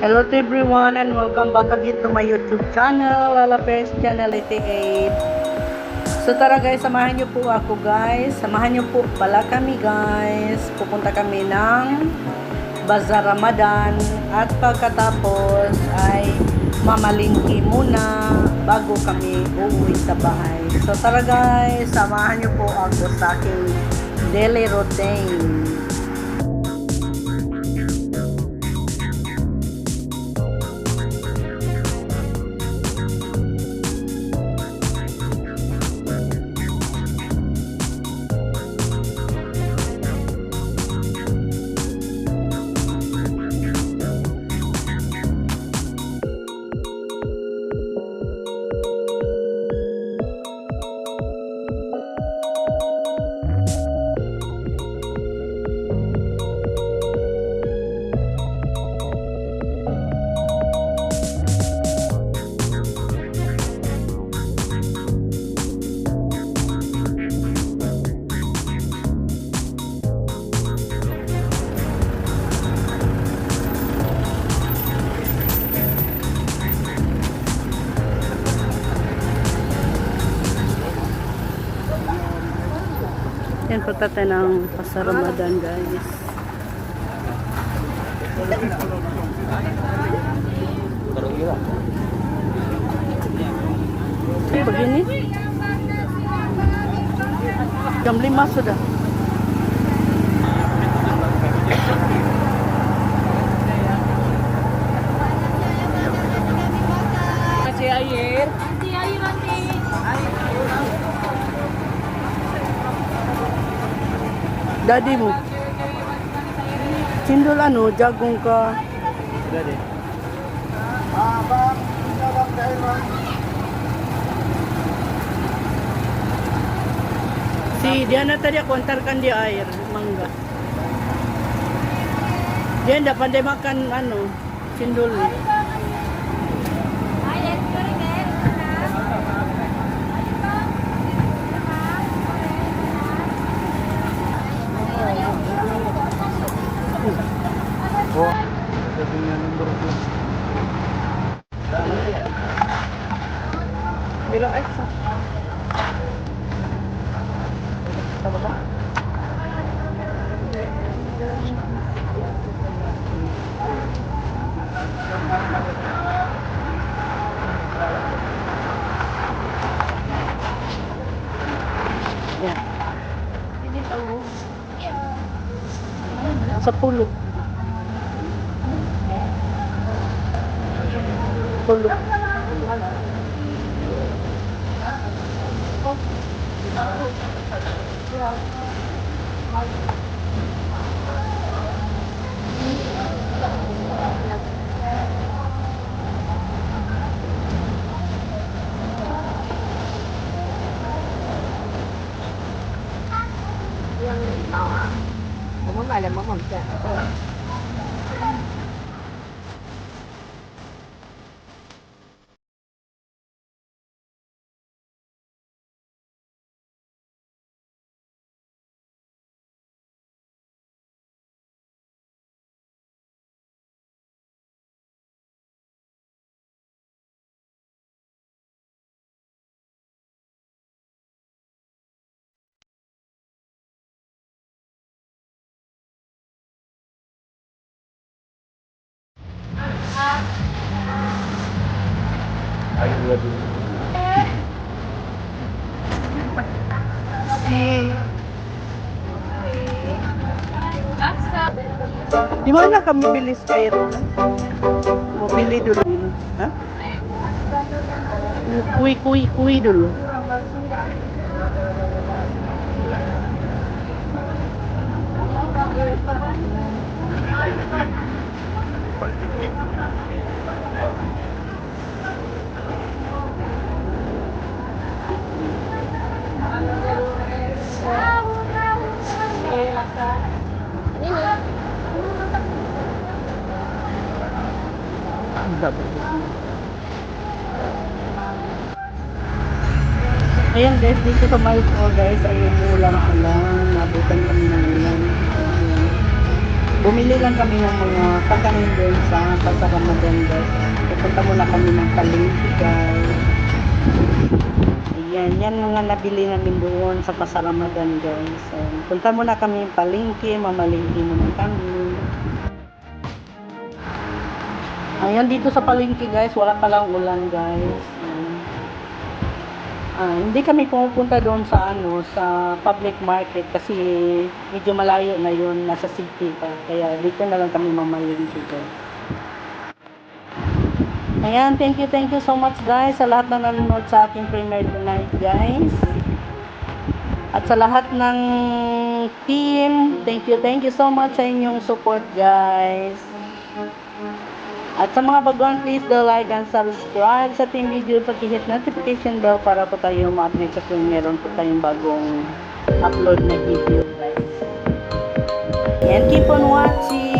Hello to everyone and welcome back again to my YouTube channel, Lala Perez Channel 88. So tara guys, samahan niyo po ako guys. Samahan niyo po pala kami guys. Pupunta kami ng Bazaar Ramadan at pagkatapos ay mamalingki muna bago kami uuwi sa bahay. So tara guys, samahan niyo po ako sa aking daily routine. Yan po tayo ng Bazaar Ramadan guys. Begini jam 5 sudah. Kasih air. Daddy mo. Cindol ano, jagong ka. Daddy. Si Diana tadi aku antarkan dia air mangga. Dia tidak pandai makan anu, cindol ni. Oh, dengan nomor tu. Bilang Alexa. Sama tak? Ya. Ini tahu. 10. 10. Không phải là món mắm chả. Di mana kami beli Cairo? Mau beli dulu. Hah? Kui dulu. Ayan guys, dito sa my store guys, ay umulan pala. Nabutan kami ng ulan. Bumili lang kami ng mga pagkain din sa Ramadan guys. Pupunta muna kami ng palengke guys. Ayan, yan mga nabili namin doon sa Ramadan guys. So, punta muna kami ng palengke, mamalengke muna kami. Ayan, dito sa palengke guys, wala palang ulan guys. Hindi kami pumupunta doon sa sa public market kasi medyo malayo na yun, nasa city pa. Kaya dito na lang kami mamalengke guys. Ayan, thank you so much guys sa lahat na nanonood sa aking premiere tonight guys. At sa lahat ng team, thank you so much sa inyong support guys. At sa mga baguhan, please do like and subscribe sa ating video, pag-hit notification bell para po tayo ma-update sa kung meron po tayong bagong upload na video guys. And keep on watching!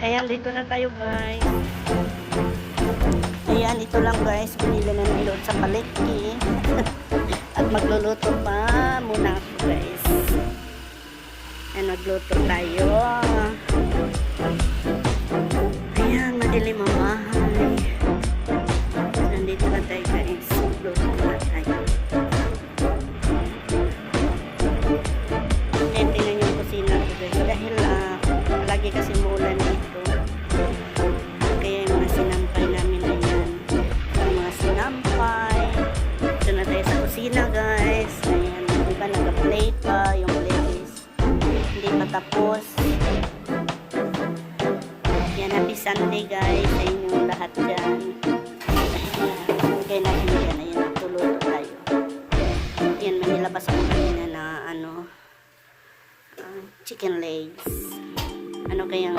Ayan, dito na tayo guys. Ayan, ito lang guys. Binili na ng load sa palengke. At magluluto pa muna ako guys. Ayan, magluto tayo. Ayan, madilim ang bahay. Nandito na tayo guys. Magluto na tayo. Ayan, tingnan yung kusina ko guys. Dahil lagi kasi muulan dito. Kaya yung mga sinampay namin ayan. Yung mga sinampay. Ito na tayo sa kusina guys. Ayan, diba nag-play pa. Yung playlist hindi pa tapos. Yan, happy Sunday guys sa inyong lahat dyan. Kaya natin dyan. Ayan, nagtuluto tayo. Yan, may nilabas ako kanina na chicken legs. Ano kayang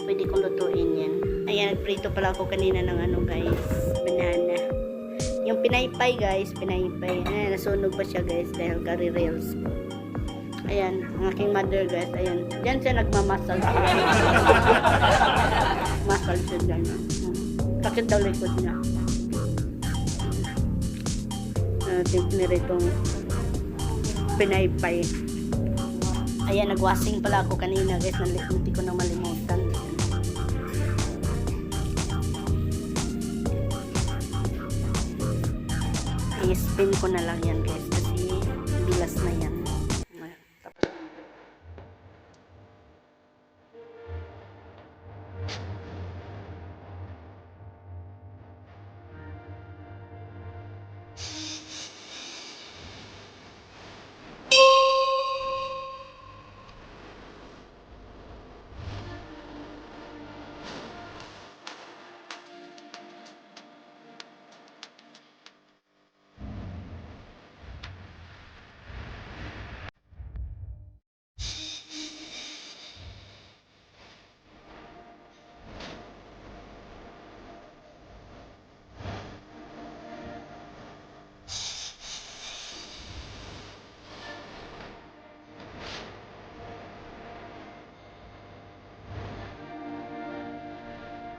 pwede kong lutuin yan. Ayan, nagprito pala ako kanina ng guys, banana. Yung pinaypay guys, pinaypay. Ayan, nasunog pa siya guys dahil curry rails. Ayan, ang aking mother guys, ayan. Diyan siya nagmamasal siya. Masal siya dyan. Sakit daw likod niya. Tingnan itong pinaypay. Ayan, nagwasing pala ako kanina guys. Hindi ko na malimutan. I-spin ko na lang yan guys kasi bilas na yan.